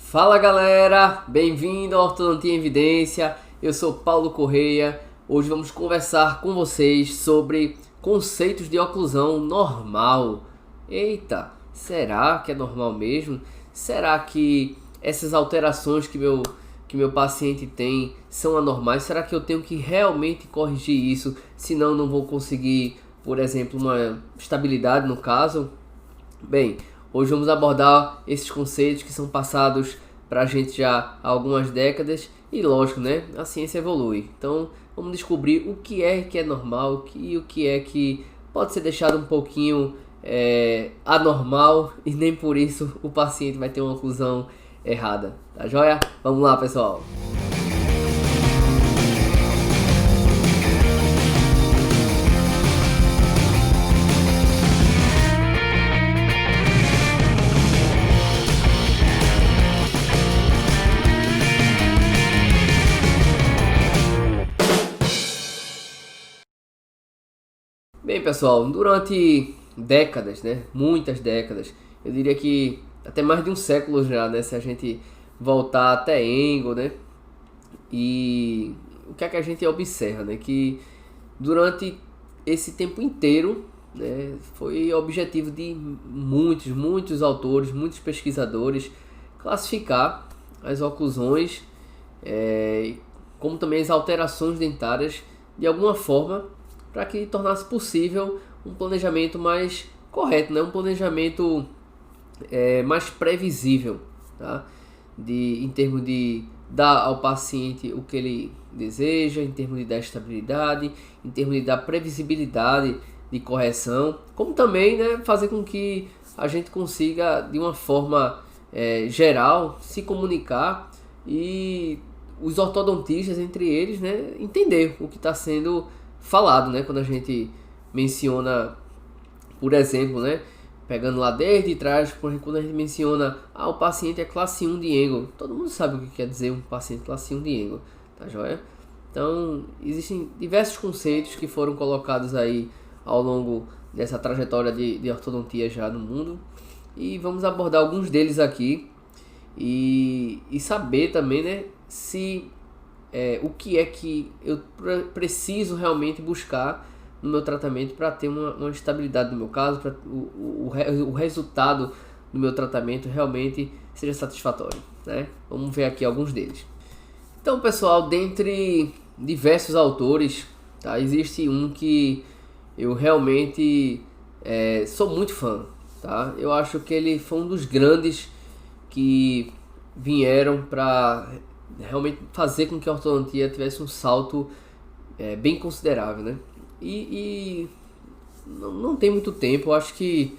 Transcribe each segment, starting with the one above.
Fala galera, bem-vindo ao Ortodontia em Evidência. Eu sou Paulo Correia. Hoje vamos conversar com vocês sobre conceitos de oclusão normal. Eita, será que é normal mesmo? Será que essas alterações que meu paciente tem são anormais? Será que eu tenho que realmente corrigir isso? Senão não vou conseguir, por exemplo, uma estabilidade no caso? Bem, hoje vamos abordar esses conceitos que são passados para a gente já há algumas décadas e lógico, né? A ciência evolui. Então vamos descobrir o que é normal e o que é que pode ser deixado um pouquinho anormal e nem por isso o paciente vai ter uma oclusão errada. Tá joia? Vamos lá, pessoal! Bem, pessoal, durante décadas, né, muitas décadas, eu diria que até mais de um século já, né, se a gente voltar até Engel, né, e o que é que a gente observa, né, que durante esse tempo inteiro, né, foi objetivo de muitos autores, muitos pesquisadores classificar as oclusões, como também as alterações dentárias de alguma forma para que tornasse possível um planejamento mais correto, né? Um planejamento mais previsível, tá? Em termos de dar ao paciente o que ele deseja, em termos de dar estabilidade, em termos de dar previsibilidade de correção, como também, né, fazer com que a gente consiga de uma forma geral se comunicar e os ortodontistas entre eles, né, entender o que está sendo falado, né? Quando a gente menciona, por exemplo, né, pegando lá desde trás, quando a gente menciona o paciente é classe 1 de Engel, todo mundo sabe o que quer dizer um paciente classe 1 de Engel, tá joia? Então, existem diversos conceitos que foram colocados aí ao longo dessa trajetória de ortodontia já no mundo, e vamos abordar alguns deles aqui e saber também, né, se o que é que eu preciso realmente buscar no meu tratamento para ter uma estabilidade no meu caso, para o resultado do meu tratamento realmente seja satisfatório, né? Vamos ver aqui alguns deles. Então, pessoal, dentre diversos autores, tá, existe um que eu realmente sou muito fã, tá? Eu acho que ele foi um dos grandes que vieram para realmente fazer com que a ortodontia tivesse um salto bem considerável, né? E não tem muito tempo, acho que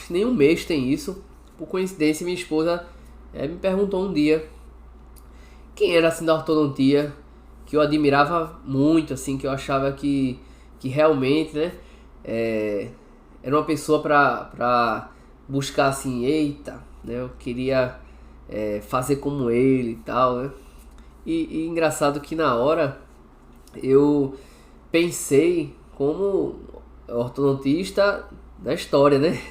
nem um mês tem isso. Por coincidência, minha esposa me perguntou um dia quem era assim da ortodontia que eu admirava muito, assim, que eu achava que realmente, né, era uma pessoa para buscar assim, eita, né, eu queria fazer como ele e tal, né? E engraçado que na hora eu pensei como ortodontista da história, né?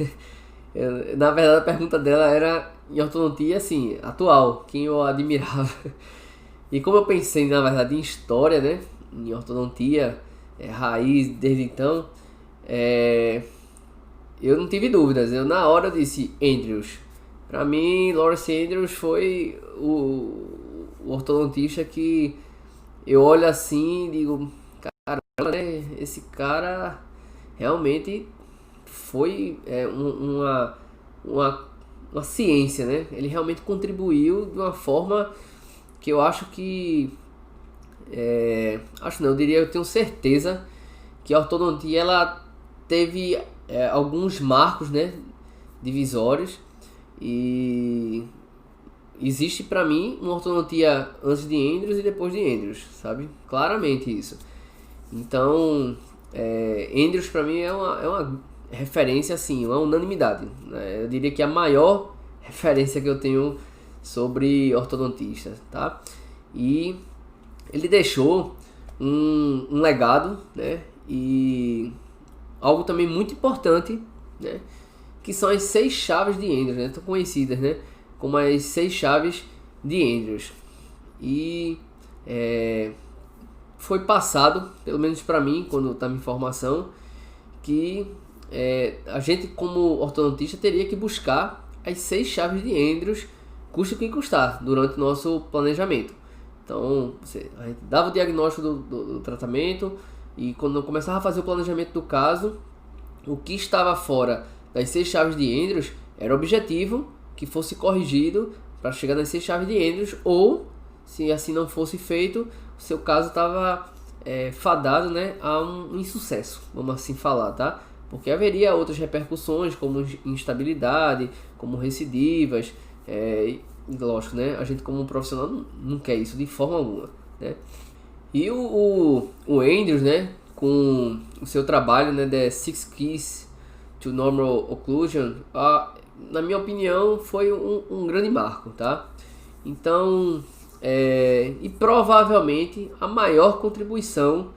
Na verdade a pergunta dela era em ortodontia assim, atual, quem eu admirava. E como eu pensei na verdade em história, né? Em ortodontia, raiz desde então, eu não tive dúvidas. Eu na hora disse Andrews. Para mim, Lawrence Andrews foi o ortodontista que eu olho assim e digo, caramba, né? Esse cara realmente foi uma ciência, né? Ele realmente contribuiu de uma forma que eu acho que acho não, eu tenho certeza que a ortodontia ela teve alguns marcos, né, divisórios. E existe para mim uma ortodontia antes de Andrews e depois de Andrews, sabe? Claramente isso. Então, Andrews para mim é uma referência assim, uma unanimidade, né? Eu diria que é a maior referência que eu tenho sobre ortodontista, tá? E ele deixou um legado, né? E algo também muito importante, né? Que são as 6 chaves de Andrews, né? Tão conhecidas, né? como as 6 chaves de Andrews. E foi passado, pelo menos para mim, quando estava em formação, que a gente como ortodontista teria que buscar as 6 chaves de Andrews, custe o que custar, durante o nosso planejamento. Então a gente dava o diagnóstico do tratamento, e quando começava a fazer o planejamento do caso, o que estava fora das 6 chaves de Andrews era objetivo que fosse corrigido para chegar nas 6 chaves de Andrews, ou se assim não fosse feito, o seu caso estava fadado, né, a um insucesso, vamos assim falar, tá? Porque haveria outras repercussões, como instabilidade, como recidivas, e lógico, né, a gente como profissional não quer isso de forma alguma, né? E o Andrews, né, com o seu trabalho, né, The 6 Keys to Normal Occlusion, na minha opinião, foi um grande marco, tá? Então, e provavelmente a maior contribuição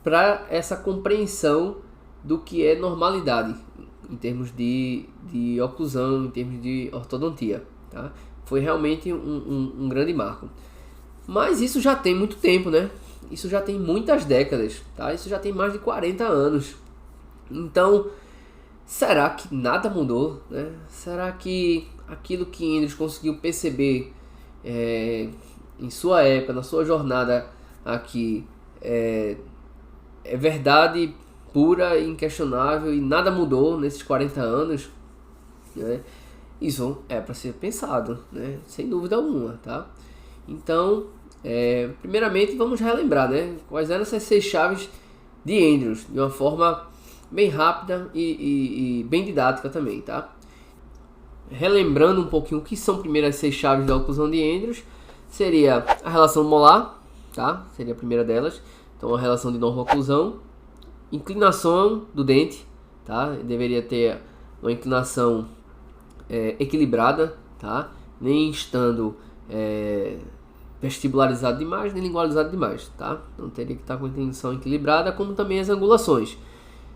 para essa compreensão do que é normalidade em termos de oclusão, em termos de ortodontia, tá? Foi realmente um grande marco. Mas isso já tem muito tempo, né? Isso já tem muitas décadas, tá? Isso já tem mais de 40 anos. Então, será que nada mudou, né? Será que aquilo que Andrews conseguiu perceber em sua época, na sua jornada aqui, é verdade pura e inquestionável e nada mudou nesses 40 anos, né? Isso é para ser pensado, né? Sem dúvida alguma, tá? Então, primeiramente vamos relembrar, né, quais eram essas 6 chaves de Andrews, de uma forma bem rápida e bem didática também, tá? Relembrando um pouquinho o que são primeiro as 6 chaves da oclusão de Andrews, seria a relação molar, tá? Seria a primeira delas. Então, a relação de normo-oclusão, inclinação do dente, tá? Deveria ter uma inclinação equilibrada, tá? Nem estando vestibularizado demais, nem lingualizado demais, tá? Não teria que estar com a inclinação equilibrada, como também as angulações.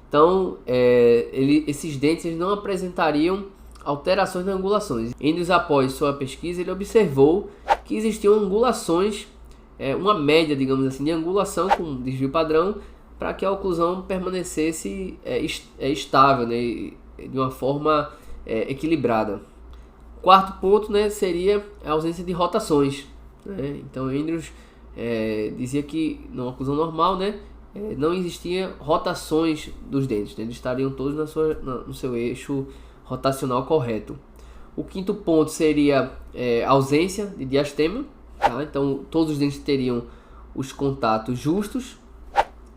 Então, esses dentes eles não apresentariam alterações nas angulações. Andrews, após sua pesquisa, ele observou que existiam angulações, uma média, digamos assim, de angulação com desvio padrão, para que a oclusão permanecesse estável, né, de uma forma equilibrada. Quarto ponto, né, seria a ausência de rotações, né? Então, Andrews dizia que na oclusão normal, né, não existia rotações dos dentes, né? Eles estariam todos no seu eixo rotacional correto. O quinto ponto seria a ausência de diastema, tá? Então todos os dentes teriam os contatos justos.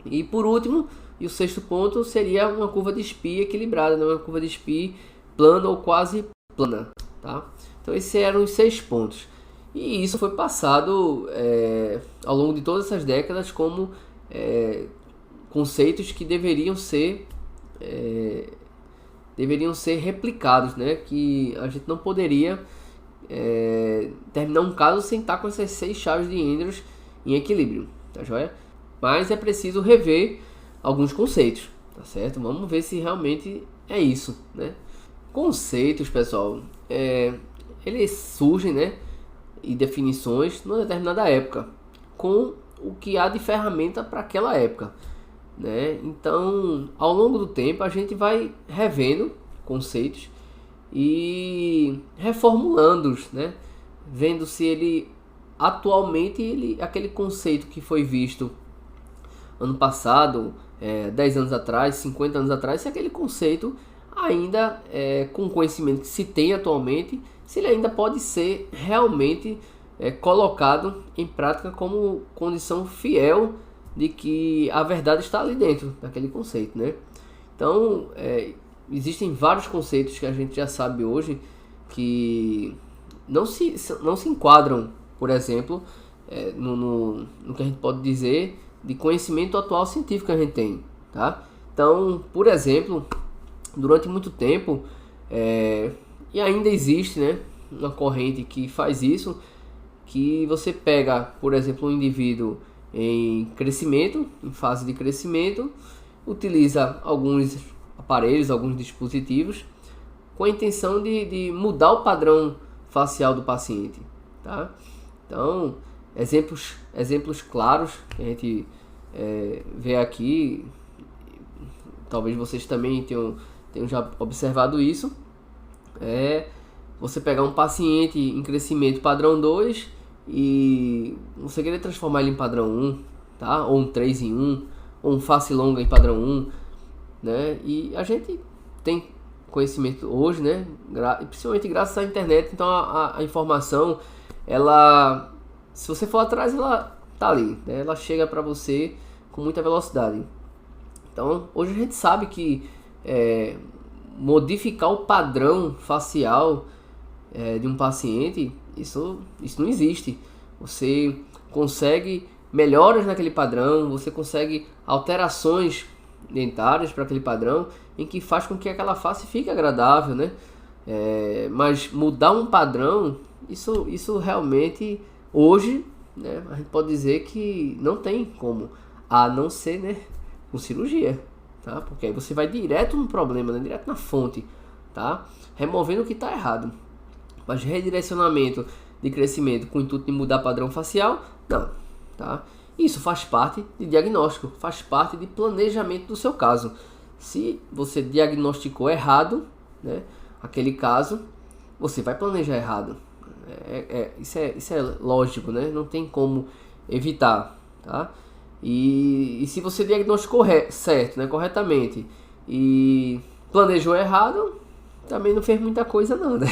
E por último, e o sexto ponto seria uma curva de Spee equilibrada, né? Uma curva de Spee plana ou quase plana, tá? Então esses eram os 6 pontos. E isso foi passado ao longo de todas essas décadas como conceitos que deveriam ser replicados, né? Que a gente não poderia terminar um caso sem estar com essas 6 chaves de Andrews em equilíbrio, tá joia? Mas é preciso rever alguns conceitos, tá certo? Vamos ver se realmente é isso, né? Conceitos, pessoal, eles surgem, né? E definições numa determinada época, com o que há de ferramenta para aquela época, né? Então, ao longo do tempo, a gente vai revendo conceitos e reformulando-os, né? Vendo se ele atualmente aquele conceito que foi visto ano passado, 10 anos atrás, 50 anos atrás, se aquele conceito ainda com o conhecimento que se tem atualmente, se ele ainda pode ser realmente colocado em prática como condição fiel de que a verdade está ali dentro daquele conceito, né? Então, existem vários conceitos que a gente já sabe hoje que não se enquadram, por exemplo, no que a gente pode dizer de conhecimento atual científico que a gente tem, tá? Então, por exemplo, durante muito tempo, e ainda existe, né, uma corrente que faz isso, que você pega, por exemplo, um indivíduo em crescimento, em fase de crescimento, utiliza alguns aparelhos, alguns dispositivos com a intenção de mudar o padrão facial do paciente, tá? Então, exemplos claros que a gente vê aqui, talvez vocês também tenham já observado isso, você pegar um paciente em crescimento padrão 2 e você querer transformar ele em padrão 1, tá? Ou um 3 em 1, ou um face longa em padrão 1, né? E a gente tem conhecimento hoje, né? Principalmente graças à internet, então a informação, ela, se você for atrás, ela tá ali, né? Ela chega para você com muita velocidade. Então, hoje a gente sabe que modificar o padrão facial de um paciente, isso não existe. Você consegue melhoras naquele padrão, você consegue alterações dentárias para aquele padrão, em que faz com que aquela face fique agradável, né? Mas mudar um padrão, isso realmente hoje, né, a gente pode dizer que não tem como, a não ser, né, com cirurgia, tá? Porque aí você vai direto no problema, né? Direto na fonte, tá? Removendo o que está errado. Mas redirecionamento de crescimento com o intuito de mudar padrão facial, não, tá? Isso faz parte de diagnóstico, faz parte de planejamento do seu caso. Se você diagnosticou errado, né, aquele caso, você vai planejar errado. Isso é lógico, né? Não tem como evitar, tá? E se você diagnosticou certo, né, corretamente, e planejou errado, também não fez muita coisa não, né?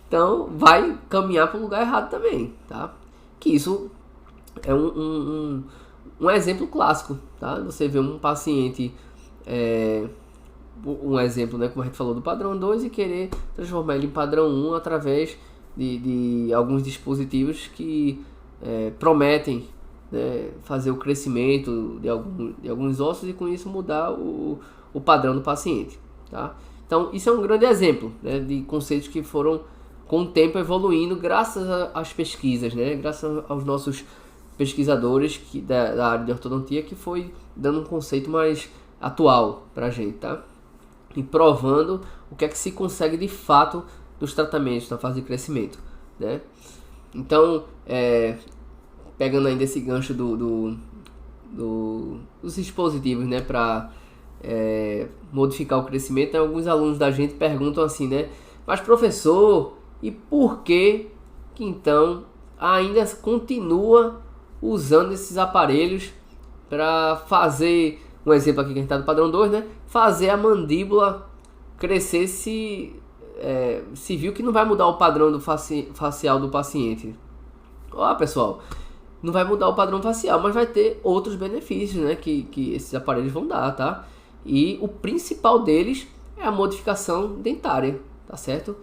Então vai caminhar para o lugar errado também, tá? Que isso é um exemplo clássico, tá? Você vê um paciente, um exemplo, né, como a gente falou do padrão 2, e querer transformar ele em padrão 1 através de alguns dispositivos que prometem, né, fazer o crescimento de alguns ossos e com isso mudar o padrão do paciente, tá? Então isso é um grande exemplo, né, de conceitos que foram com o tempo evoluindo graças às pesquisas, né, graças aos nossos pesquisadores da área de ortodontia, que foi dando um conceito mais atual pra gente, tá? E provando o que é que se consegue de fato dos tratamentos na fase de crescimento, né? Então, pegando ainda esse gancho dos dispositivos, né, para modificar o crescimento, alguns alunos da gente perguntam assim, né? Mas professor, e por que então ainda continua usando esses aparelhos para fazer, um exemplo aqui que a gente está do padrão 2, né? Fazer a mandíbula crescer se viu que não vai mudar o padrão facial do paciente. Ó, pessoal, não vai mudar o padrão facial, mas vai ter outros benefícios, né, que esses aparelhos vão dar, tá? E o principal deles é a modificação dentária, tá certo?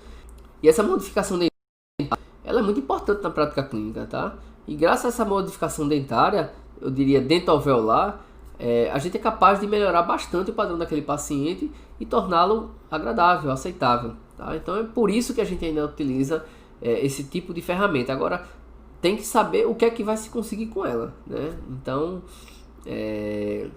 E essa modificação dentária, ela é muito importante na prática clínica, tá? E graças a essa modificação dentária, eu diria dentoalveolar, a gente é capaz de melhorar bastante o padrão daquele paciente e torná-lo agradável, aceitável, tá? Então é por isso que a gente ainda utiliza esse tipo de ferramenta. Agora, tem que saber o que é que vai se conseguir com ela, né? Então,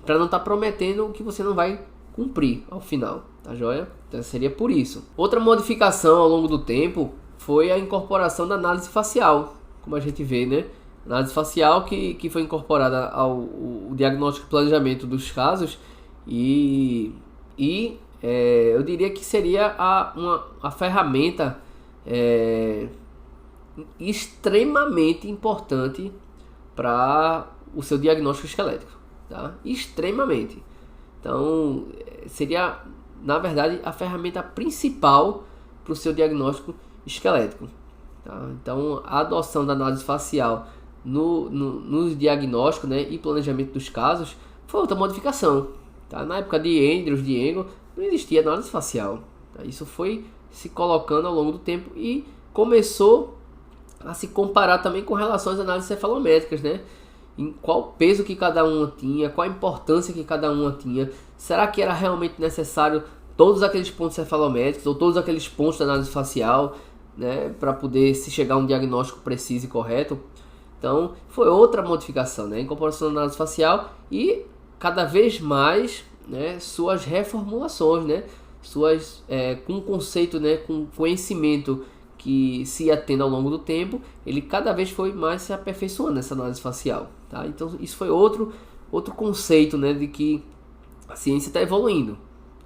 para não estar prometendo o que você não vai cumprir ao final, tá joia? Então seria por isso. Outra modificação ao longo do tempo foi a incorporação da análise facial, como a gente vê, né? Análise facial que foi incorporada ao diagnóstico e planejamento dos casos e eu diria que seria a ferramenta extremamente importante para o seu diagnóstico esquelético, tá? Extremamente. Então, seria, na verdade, a ferramenta principal para o seu diagnóstico esquelético, tá? Então, a adoção da análise facial no diagnóstico, né, e planejamento dos casos foi outra modificação, tá? Na época de Andrews, de Engel, não existia análise facial, tá? Isso foi se colocando ao longo do tempo e começou a se comparar também com relação às análises cefalométricas, né? Em qual peso que cada uma tinha, qual a importância que cada uma tinha. Será que era realmente necessário todos aqueles pontos cefalométricos ou todos aqueles pontos da análise facial, né, para poder se chegar a um diagnóstico preciso e correto? Então, foi outra modificação, né? Incorporação da análise facial e cada vez mais, né, suas reformulações, né? com o conceito, né, com o conhecimento que se ia tendo ao longo do tempo, ele cada vez foi mais se aperfeiçoando essa análise facial, tá? Então isso foi outro conceito, né, de que a ciência está evoluindo,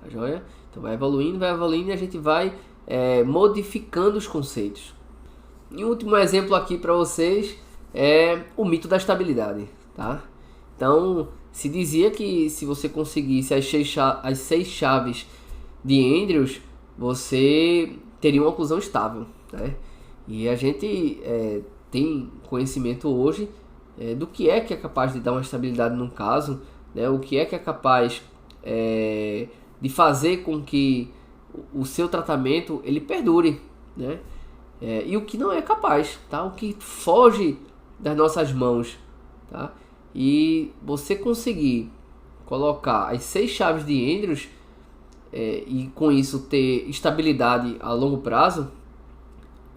tá joia? Então vai evoluindo e a gente vai modificando os conceitos. E um último exemplo aqui para vocês é o mito da estabilidade, tá? Então se dizia que se você conseguisse as 6 chaves de Andrews, você teria uma oclusão estável, né? E a gente tem conhecimento hoje do que é capaz de dar uma estabilidade num caso, né? O que é capaz de fazer com que o seu tratamento ele perdure, né? E o que não é capaz, tá? O que foge das nossas mãos, tá? E você conseguir colocar as 6 chaves de Andrews e com isso ter estabilidade a longo prazo,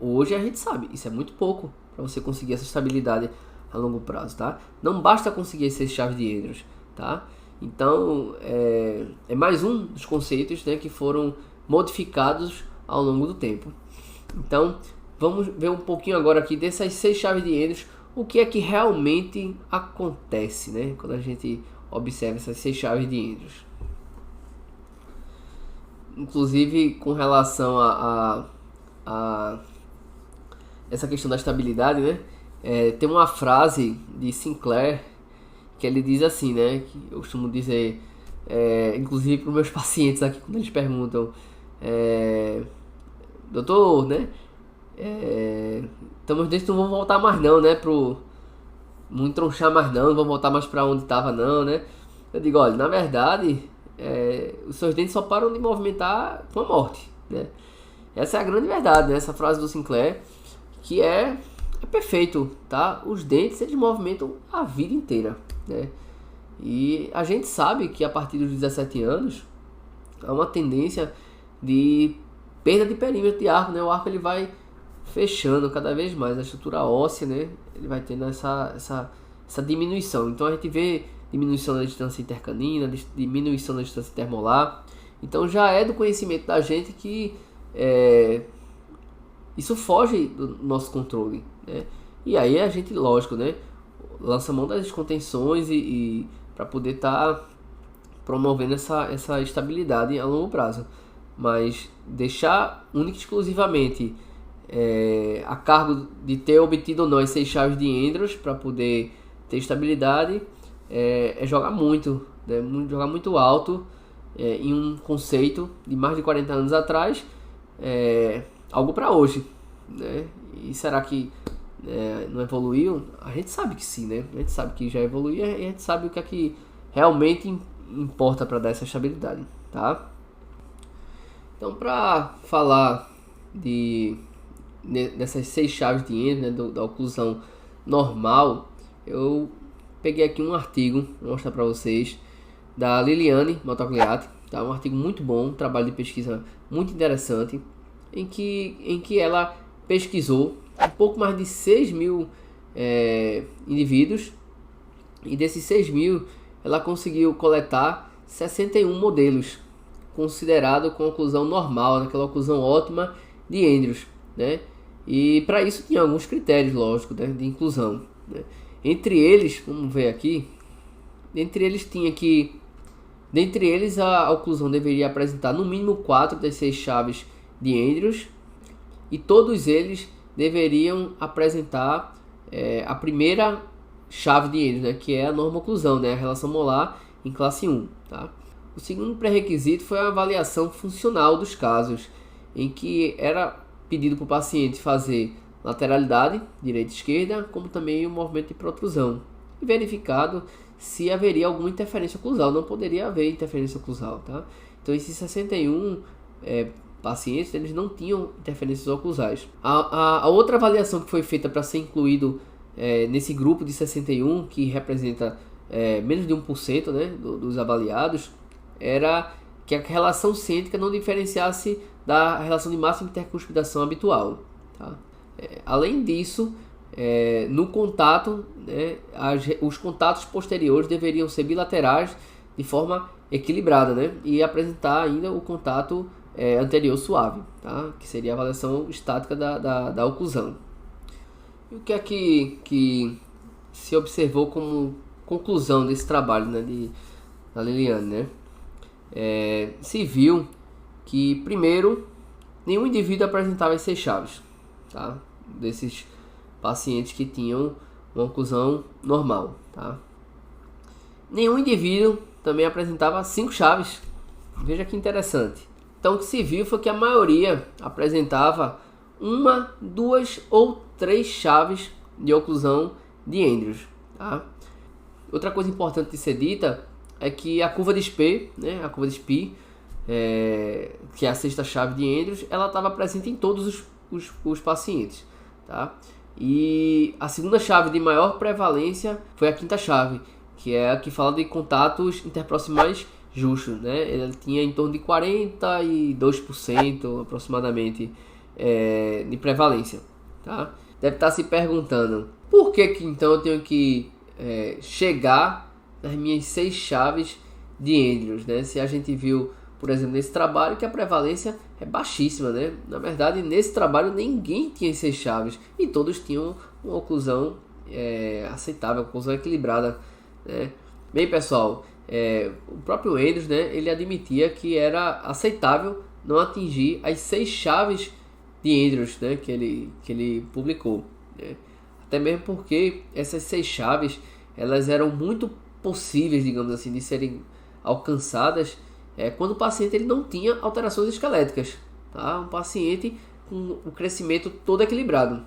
hoje a gente sabe, isso é muito pouco para você conseguir essa estabilidade a longo prazo, tá? Não basta conseguir as 6 chaves de Andrews, tá? Então é mais um dos conceitos, né, que foram modificados ao longo do tempo. Então vamos ver um pouquinho agora aqui dessas 6 chaves de Andrews, o que é que realmente acontece, né, quando a gente observa essas 6 chaves de Andrews. Inclusive com relação a essa questão da estabilidade, né, tem uma frase de Sinclair que ele diz assim, né, que eu costumo dizer, inclusive para os meus pacientes aqui, quando eles perguntam, doutor, né, então meus dentes não vão voltar mais não, né, não entronchar mais não vão voltar mais para onde estava não, né. Eu digo, olha, na verdade os seus dentes só param de movimentar com a morte, né. Essa é a grande verdade, né, essa frase do Sinclair, que é perfeito, tá? Os dentes eles movimentam a vida inteira, né? E a gente sabe que a partir dos 17 anos há uma tendência de perda de perímetro de arco, né? O arco ele vai fechando cada vez mais, a estrutura óssea, né? Ele vai tendo essa diminuição. Então a gente vê diminuição da distância intercanina, diminuição da distância intermolar. Então já é do conhecimento da gente que isso foge do nosso controle, né? E aí a gente, lógico, né, lança mão das contenções e para poder estar promovendo essa estabilidade a longo prazo. Mas deixar única e exclusivamente a cargo de ter obtido ou não as 6 chaves de Andrews para poder ter estabilidade é jogar muito, né, jogar muito alto em um conceito de mais de 40 anos atrás, algo para hoje, né? E será que não evoluiu? A gente sabe que sim, né? A gente sabe que já evoluiu e a gente sabe o que é que realmente importa para dar essa estabilidade, tá? Então, para falar dessas 6 chaves de Andrews, né, da oclusão normal, eu peguei aqui um artigo, vou mostrar para vocês, da Liliane Motogliatti, tá? Um artigo muito bom, um trabalho de pesquisa muito interessante, em que ela pesquisou um pouco mais de 6 mil indivíduos, e desses 6 mil ela conseguiu coletar 61 modelos considerados com oclusão normal, aquela oclusão ótima de Andrews, né? E para isso tinha alguns critérios, lógico, né, de inclusão, né? Entre eles, vamos ver aqui, dentre eles a oclusão deveria apresentar no mínimo 4 das 6 chaves de Andrews, e todos eles deveriam apresentar a primeira chave de Andrews, né, que é a normo-oclusão, né, a relação molar em classe 1. Tá? O segundo pré-requisito foi a avaliação funcional dos casos, em que era pedido para o paciente fazer lateralidade, direita e esquerda, como também o movimento de protrusão, e verificado se haveria alguma interferência oclusal. Não poderia haver interferência oclusal. Tá? Então esses 61 pacientes, eles não tinham interferências oclusais. A outra avaliação que foi feita para ser incluído nesse grupo de 61, que representa menos de 1%, né, dos avaliados, era que a relação cêntrica não diferenciasse da relação de máxima intercuspidação habitual. Tá? Além disso, no contato, né, os contatos posteriores deveriam ser bilaterais de forma equilibrada, né? E apresentar ainda o contato anterior suave, tá? Que seria a avaliação estática da oclusão. E o que é que se observou como conclusão desse trabalho, né, da Liliane, né? Se viu que, primeiro, nenhum indivíduo apresentava as 6 chaves, tá? Desses pacientes que tinham uma oclusão normal, tá? Nenhum indivíduo também apresentava 5 chaves. Veja que interessante. Então, o que se viu foi que a maioria apresentava 1, 2 ou 3 chaves de oclusão de Andrews, tá? Outra coisa importante de ser dita é que a curva de SPI, né, a curva de SPI, que é a 6ª chave de Andrews, ela estava presente em todos os pacientes, tá? E a 2ª chave de maior prevalência foi a 5ª chave, que é a que fala de contatos interproximais justos, né? Ele tinha em torno de 42% aproximadamente de prevalência, tá? Deve estar se perguntando por que então eu tenho que chegar nas minhas 6 chaves de Andrews, né? Se a gente viu, por exemplo, nesse trabalho que a prevalência é baixíssima, né? Na verdade, nesse trabalho ninguém tinha 6 chaves e todos tinham uma oclusão aceitável, uma oclusão equilibrada, né? Bem, pessoal, o próprio Andrews, né, ele admitia que era aceitável não atingir as 6 chaves de Andrews, né, que ele publicou, né? Até mesmo porque essas 6 chaves elas eram muito possíveis, digamos assim, de serem alcançadas quando o paciente ele não tinha alterações esqueléticas, tá? Um paciente com o crescimento todo equilibrado.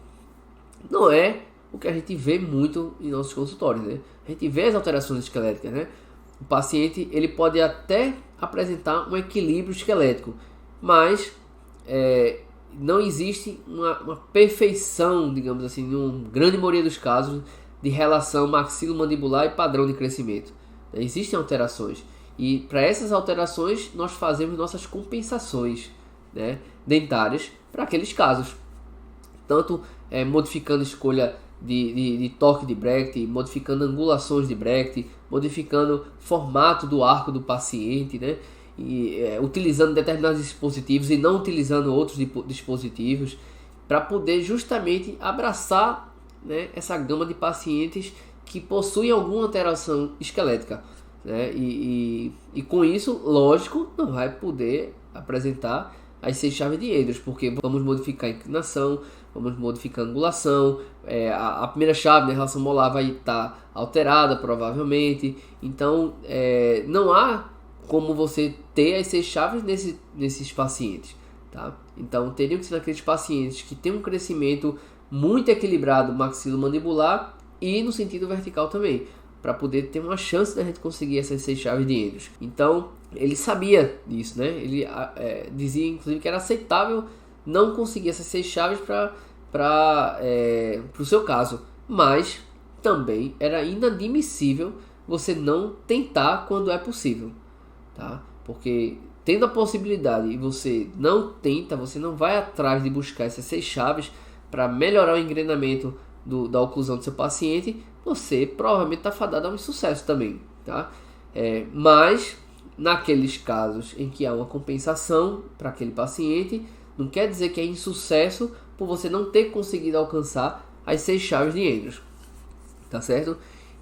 Não é o que a gente vê muito em nossos consultórios, né? A gente vê as alterações esqueléticas, né? O paciente ele pode até apresentar um equilíbrio esquelético, mas não existe uma perfeição, digamos assim, em uma grande maioria dos casos, de relação maxilomandibular e padrão de crescimento. Existem alterações e para essas alterações nós fazemos nossas compensações, né, dentárias para aqueles casos, tanto modificando a escolha de torque de Brecht, modificando angulações de Brecht, modificando formato do arco do paciente, né, e utilizando determinados dispositivos e não utilizando outros dispositivos, para poder justamente abraçar, né, essa gama de pacientes que possuem alguma alteração esquelética, né, e com isso, lógico, não vai poder apresentar as 6 chaves de Andrews, porque vamos modificar a inclinação, vamos modificar a angulação, a primeira chave, né, a relação molar, vai estar alterada provavelmente. Então não há como você ter as 6 chaves nesses pacientes, tá? Então teriam que ser aqueles pacientes que têm um crescimento muito equilibrado maxilomandibular e no sentido vertical também, para poder ter uma chance da gente conseguir essas 6 chaves de Andrews. Então ele sabia disso, né? Ele dizia inclusive que era aceitável não conseguir essas 6 chaves para o seu caso, mas também era inadmissível você não tentar quando é possível, tá? Porque tendo a possibilidade e você não tenta, você não vai atrás de buscar essas 6 chaves para melhorar o engrenamento da oclusão do seu paciente, você provavelmente está fadado a um insucesso também, tá? Mas naqueles casos em que há uma compensação para aquele paciente, não quer dizer que é insucesso por você não ter conseguido alcançar as 6 chaves de Andrews, tá certo?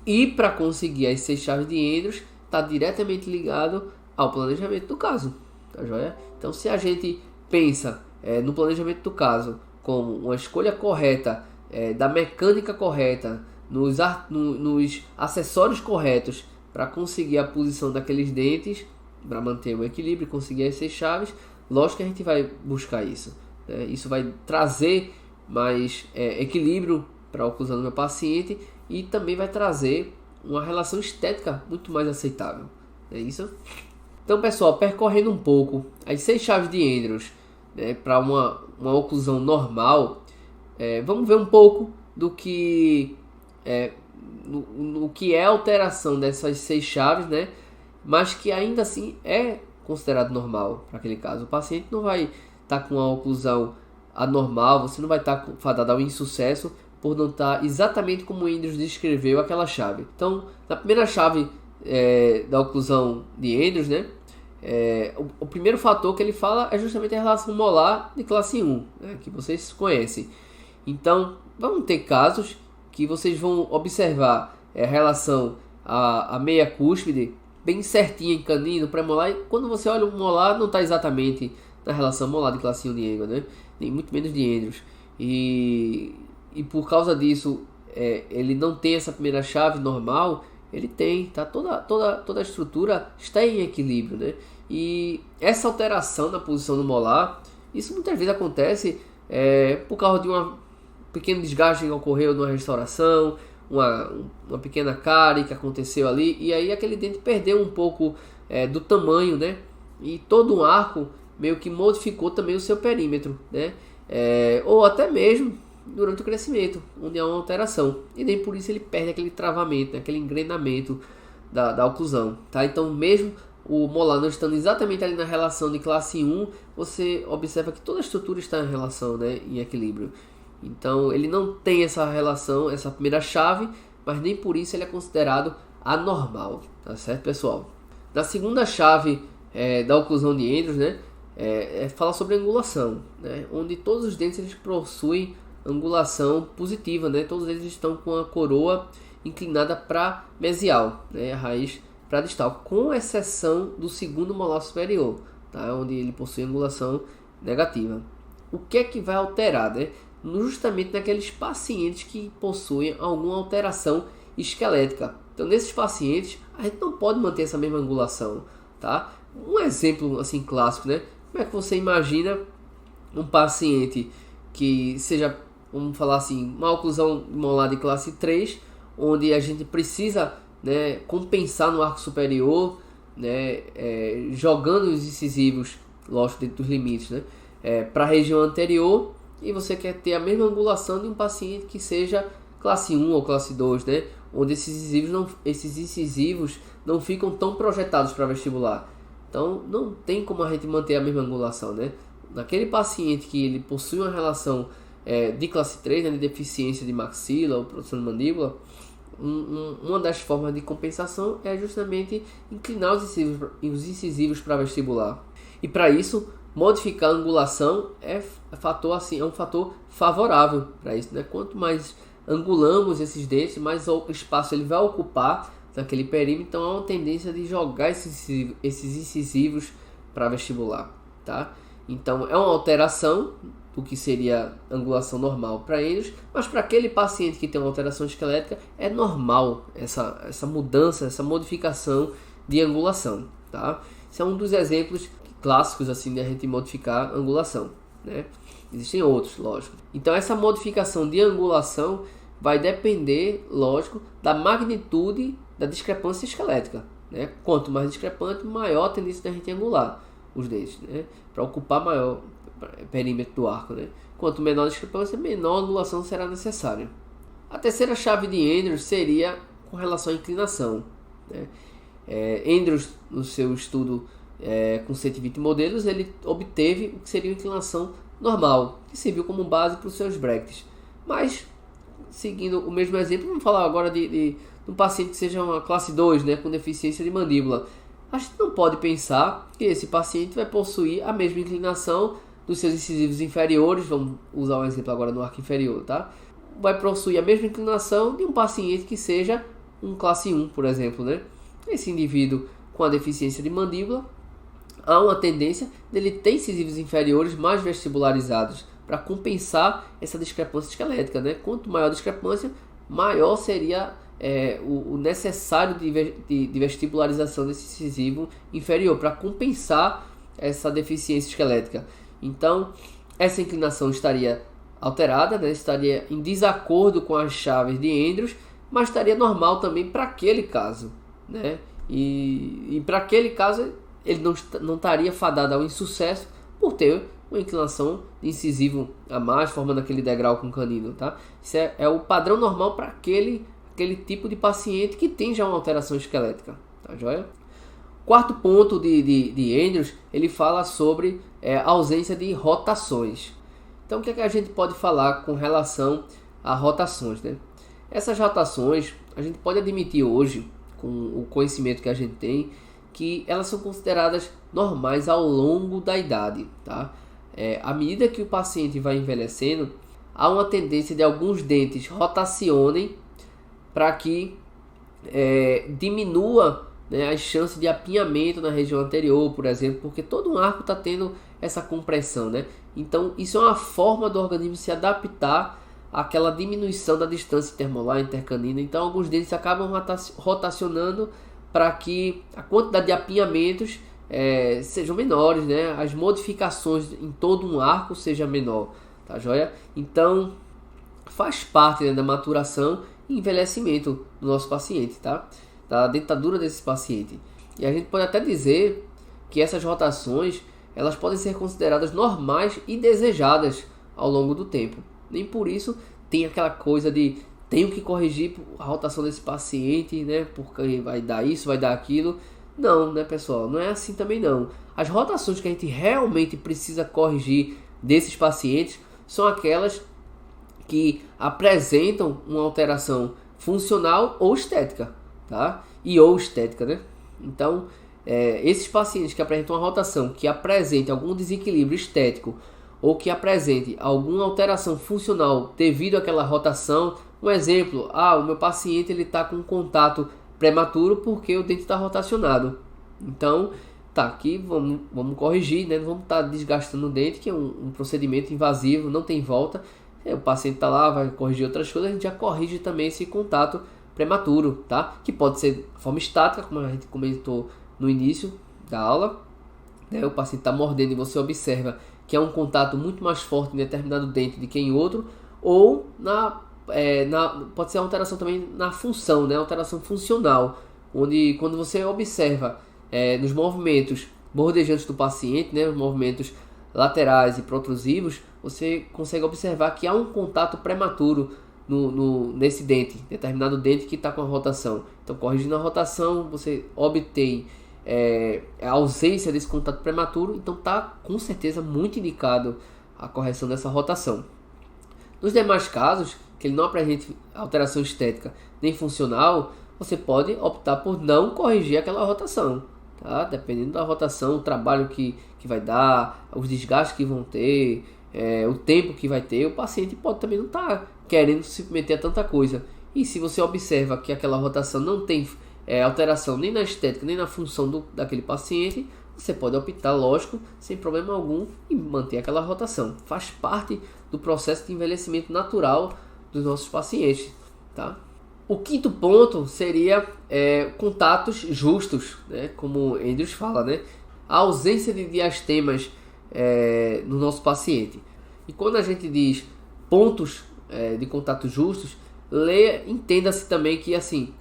E para conseguir as 6 chaves de Andrews está diretamente ligado ao planejamento do caso, tá joia? Então, se a gente pensa no planejamento do caso como uma escolha correta da mecânica correta, nos acessórios corretos para conseguir a posição daqueles dentes, para manter o equilíbrio e conseguir as 6 chaves, lógico que a gente vai buscar isso, né? Isso vai trazer mais equilíbrio para a oclusão do meu paciente e também vai trazer uma relação estética muito mais aceitável. É isso? Então, pessoal, percorrendo um pouco as 6 chaves de Andrews, né, para uma oclusão normal, vamos ver um pouco do que no que é a alteração dessas 6 chaves, né, mas que ainda assim é considerado normal para aquele caso. O paciente não vai estar com uma oclusão anormal, você não vai estar fadado ao insucesso por não estar exatamente como o Andrews descreveu aquela chave. Então, na primeira chave da oclusão de Andrews, né? O primeiro fator que ele fala é justamente a relação molar de classe 1, né, que vocês conhecem. Então, vão ter casos que vocês vão observar a relação a meia cúspide bem certinha em canino, pré-molar, e quando você olha o molar não está exatamente na relação molar de classe 1 de Engel, né? Nem muito menos de Andrews. E por causa disso, ele não tem essa primeira chave normal. Ele tem, tá? Toda a estrutura está em equilíbrio, né? E essa alteração na posição do molar, isso muitas vezes acontece por causa de um pequeno desgaste que ocorreu numa restauração, uma pequena cárie que aconteceu ali, e aí aquele dente perdeu um pouco do tamanho, né? E todo um arco meio que modificou também o seu perímetro, né? Ou até mesmo durante o crescimento, onde há uma alteração, e nem por isso ele perde aquele travamento, né? Aquele engrenamento da oclusão, tá? Então, mesmo o molar não estando exatamente ali na relação de classe 1, você observa que toda a estrutura está em relação, né? Em equilíbrio. Então, ele não tem essa relação, essa primeira chave, mas nem por isso ele é considerado anormal, tá certo, pessoal? Na segunda chave da oclusão de Andrews, né? Fala sobre angulação, né? Onde todos os dentes eles possuem angulação positiva, né? Todos eles estão com a coroa inclinada para mesial, né? A raiz para distal, com exceção do segundo molar superior, tá? Onde ele possui angulação negativa. O que é que vai alterar, né? Justamente naqueles pacientes que possuem alguma alteração esquelética. Então, nesses pacientes, a gente não pode manter essa mesma angulação, tá? Um exemplo assim clássico, né? Como é que você imagina um paciente que seja, vamos falar assim, uma oclusão molar de classe 3, onde a gente precisa, né, compensar no arco superior, né, jogando os incisivos, lógico, dentro dos limites, né, para a região anterior, e você quer ter a mesma angulação de um paciente que seja classe 1 ou classe 2, né, onde esses incisivos não ficam tão projetados para vestibular. Então, não tem como a gente manter a mesma angulação, né? Naquele paciente que ele possui uma relação de classe 3, né, de deficiência de maxila ou produção de mandíbula, uma das formas de compensação é justamente inclinar os incisivos para vestibular. E para isso, modificar a angulação é um fator favorável para isso, né? Quanto mais angulamos esses dentes, mais espaço ele vai ocupar naquele perímetro, então há uma tendência de jogar esses incisivos para vestibular, tá? Então é uma alteração do que seria angulação normal para eles, mas para aquele paciente que tem uma alteração esquelética é normal essa mudança, essa modificação de angulação, tá? Esse é um dos exemplos clássicos assim de a gente modificar a angulação, né? Existem outros, lógico. Então essa modificação de angulação vai depender, lógico, da magnitude da discrepância esquelética, né? Quanto mais discrepante, maior a tendência da gente angular os dentes, né? Para ocupar maior perímetro do arco, né? Quanto menor a discrepância, menor a angulação será necessária. A terceira chave de Andrews seria com relação à inclinação, né? Andrews, no seu estudo com 120 modelos, ele obteve o que seria uma inclinação normal, que serviu como base para os seus brackets. Mas, seguindo o mesmo exemplo, vamos falar agora de um paciente que seja uma classe 2, né, com deficiência de mandíbula. A gente não pode pensar que esse paciente vai possuir a mesma inclinação dos seus incisivos inferiores, vamos usar um exemplo agora no arco inferior, tá? Vai possuir a mesma inclinação de um paciente que seja um classe 1, por exemplo, né? Esse indivíduo com a deficiência de mandíbula, há uma tendência dele ter incisivos inferiores mais vestibularizados para compensar essa discrepância esquelética, né? Quanto maior a discrepância, maior seria o necessário de vestibularização desse incisivo inferior para compensar essa deficiência esquelética. Então, essa inclinação estaria alterada, né? Estaria em desacordo com as chaves de Andrews, mas estaria normal também para aquele caso, né? E para aquele caso ele não estaria fadado ao insucesso por ter uma inclinação de incisivo a mais, formando aquele degrau com canino, tá? Isso é o padrão normal para aquele tipo de paciente que tem já uma alteração esquelética, tá joia? Quarto ponto de Andrews, ele fala sobre a ausência de rotações. Então, o que é que a gente pode falar com relação a rotações, né? Essas rotações, a gente pode admitir hoje, com o conhecimento que a gente tem, que elas são consideradas normais ao longo da idade, tá? À medida que o paciente vai envelhecendo, há uma tendência de alguns dentes rotacionem para que diminua, né, as chances de apinhamento na região anterior, por exemplo, porque todo um arco está tendo essa compressão, né? Então isso é uma forma do organismo se adaptar àquela diminuição da distância intermolar, intercanina. Então alguns dentes acabam rotacionando para que a quantidade de apinhamentos sejam menores, né? As modificações em todo um arco seja menor, tá joia? Então faz parte, né, da maturação e envelhecimento do nosso paciente, tá? Da dentadura desse paciente. E a gente pode até dizer que essas rotações elas podem ser consideradas normais e desejadas ao longo do tempo. Nem por isso tem aquela coisa de tenho que corrigir a rotação desse paciente, né? Porque vai dar isso, vai dar aquilo. Não, né, pessoal? Não é assim também não. As rotações que a gente realmente precisa corrigir desses pacientes são aquelas que apresentam uma alteração funcional ou estética, tá? Ou estética, né? Então, esses pacientes que apresentam uma rotação que apresente algum desequilíbrio estético ou que apresente alguma alteração funcional devido àquela rotação, um exemplo, o meu paciente ele está com contato prematuro porque o dente está rotacionado. Então, tá, aqui vamos corrigir, né? Não vamos estar desgastando o dente, que é um procedimento invasivo, não tem volta. O paciente está lá, vai corrigir outras coisas, a gente já corrige também esse contato prematuro, tá? Que pode ser de forma estática, como a gente comentou no início da aula, né? O paciente está mordendo e você observa que é um contato muito mais forte em determinado dente do que em outro, ou pode ser alteração também na função, né? Alteração funcional, onde quando você observa nos movimentos bordejantes do paciente, né? Os movimentos laterais e protrusivos, você consegue observar que há um contato prematuro nesse dente, determinado dente que está com a rotação. Então, corrigindo a rotação, você obtém a ausência desse contato prematuro, então está com certeza muito indicado a correção dessa rotação. Nos demais casos, que ele não apresente alteração estética nem funcional, você pode optar por não corrigir aquela rotação, tá? Dependendo da rotação, o trabalho que vai dar, os desgastes que vão ter, o tempo que vai ter, o paciente pode também não estar querendo se submeter a tanta coisa. E se você observa que aquela rotação não tem alteração nem na estética nem na função daquele paciente, você pode optar, lógico, sem problema algum, e manter aquela rotação. Faz parte do processo de envelhecimento natural dos nossos pacientes, tá? O quinto ponto seria contatos justos, né? Como Andrews fala, né? A ausência de diastemas no nosso paciente. E quando a gente diz pontos de contato justos, entenda-se também que assim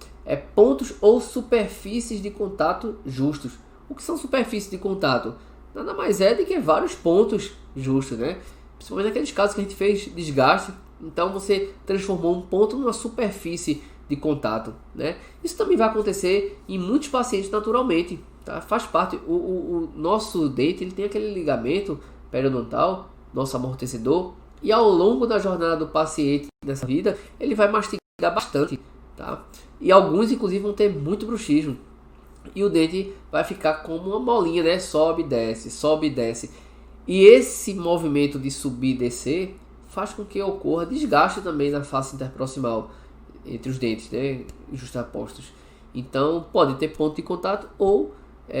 pontos ou superfícies de contato justos. O que são superfícies de contato? Nada mais é do que vários pontos justos, né? Principalmente naqueles casos que a gente fez desgaste, então você transformou um ponto numa superfície de contato, né? Isso também vai acontecer em muitos pacientes naturalmente, tá? Faz parte, o nosso dente ele tem aquele ligamento periodontal, nosso amortecedor, e ao longo da jornada do paciente nessa vida, ele vai mastigar bastante, tá? E alguns inclusive vão ter muito bruxismo, e o dente vai ficar como uma bolinha, né? Sobe e desce, sobe e desce. E esse movimento de subir e descer faz com que ocorra desgaste também na face interproximal entre os dentes, né, justapostos. Então pode ter ponto de contato ou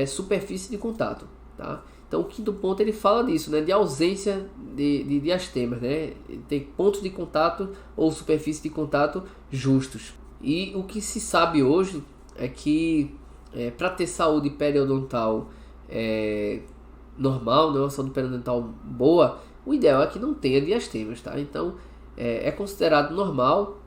superfície de contato, tá? Então o quinto ponto ele fala disso, né, de ausência de diastemas, né? Tem pontos de contato ou superfície de contato justos. E o que se sabe hoje é que para ter saúde periodontal normal, né, uma saúde periodontal boa, o ideal é que não tenha diastemas, tá? Então é considerado normal.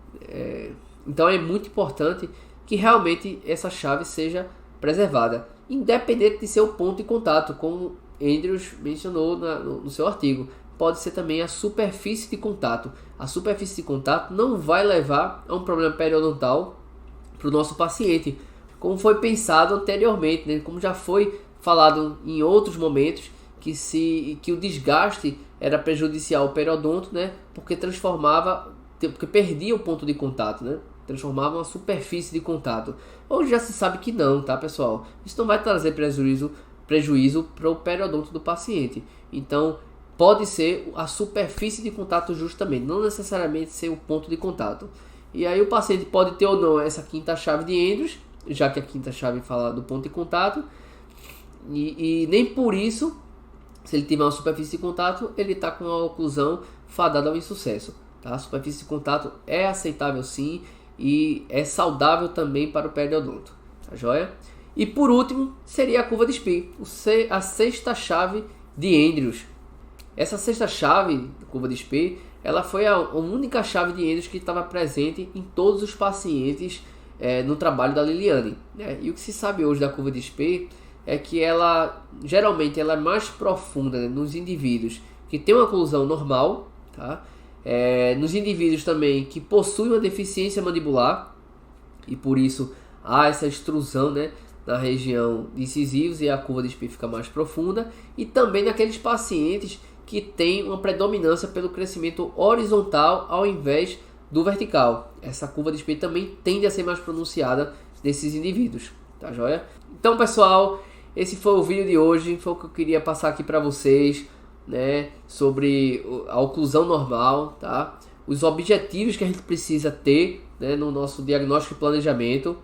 Então é muito importante que realmente essa chave seja preservada, independente de seu ponto de contato, como Andrews mencionou no seu artigo. Pode ser também a superfície de contato. A superfície de contato não vai levar a um problema periodontal para o nosso paciente, como foi pensado anteriormente, né? Como já foi falado em outros momentos, que o desgaste era prejudicial ao periodonto, né? Porque perdia o ponto de contato, né? transformava uma superfície de contato. Hoje já se sabe que não, tá, pessoal? Isso não vai trazer prejuízo para o periodonto do paciente. Então, pode ser a superfície de contato justamente, não necessariamente ser o ponto de contato. E aí o paciente pode ter ou não essa quinta chave de Andrews, já que a quinta chave fala do ponto de contato, e nem por isso, se ele tiver uma superfície de contato, ele está com a oclusão fadada ao insucesso. Tá? A superfície de contato é aceitável sim, e é saudável também para o periodonto. Tá joia? E por último, seria a curva de Spear, a sexta chave de Andrews. Essa sexta chave da curva de Spear, ela foi a única chave de Andrews que estava presente em todos os pacientes no trabalho da Liliane. Né? E o que se sabe hoje da curva de Spear é que ela, geralmente, ela é mais profunda, né, nos indivíduos que têm uma oclusão normal, tá? Nos indivíduos também que possuem uma deficiência mandibular, e por isso há essa extrusão, né, na região de incisivos e a curva de Spear fica mais profunda, e também naqueles pacientes que têm uma predominância pelo crescimento horizontal ao invés do vertical. Essa curva de Spear também tende a ser mais pronunciada nesses indivíduos, tá joia? Então, pessoal, esse foi o vídeo de hoje, foi o que eu queria passar aqui para vocês, né, sobre a oclusão normal, tá? Os objetivos que a gente precisa ter, né, no nosso diagnóstico e planejamento.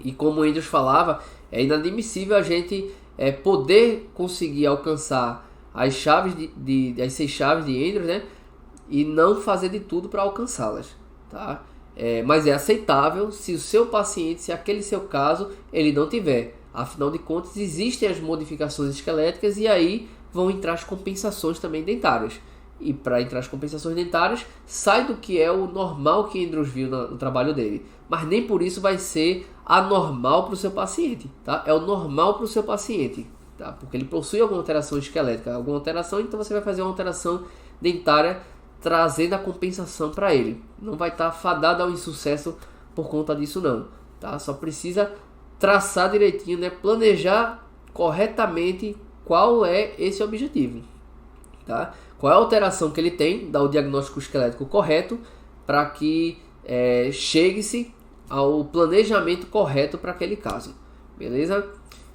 E como o Andrews falava, é inadmissível a gente poder conseguir alcançar as chaves as 6 chaves de Andrews, né, e não fazer de tudo para alcançá-las, tá? Mas é aceitável se o seu paciente, se aquele seu caso, ele não tiver. Afinal de contas, existem as modificações esqueléticas e aí vão entrar as compensações também dentárias. E para entrar as compensações dentárias, sai do que é o normal que Andrews viu no trabalho dele. Mas nem por isso vai ser anormal para o seu paciente, tá? É o normal para o seu paciente, tá? Porque ele possui alguma alteração esquelética, alguma alteração, então você vai fazer uma alteração dentária trazendo a compensação para ele. Não vai estar fadado ao insucesso por conta disso não, tá? Só precisa traçar direitinho, né? Planejar corretamente qual é esse objetivo, tá? Qual é a alteração que ele tem, dar o diagnóstico esquelético correto para que chegue-se ao planejamento correto para aquele caso, beleza?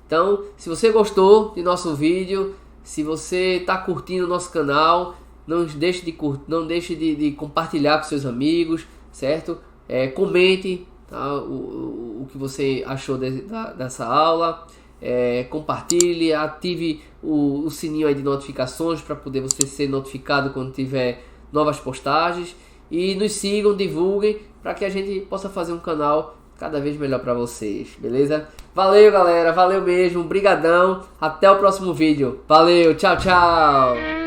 Então, se você gostou de nosso vídeo, se você está curtindo o nosso canal, não deixe de compartilhar com seus amigos, certo? Comente, tá, o que você achou dessa aula. Compartilhe, ative o sininho aí de notificações para poder você ser notificado quando tiver novas postagens, e nos sigam, divulguem para que a gente possa fazer um canal cada vez melhor para vocês, beleza? Valeu, galera, valeu mesmo, brigadão, até o próximo vídeo, valeu, tchau, tchau!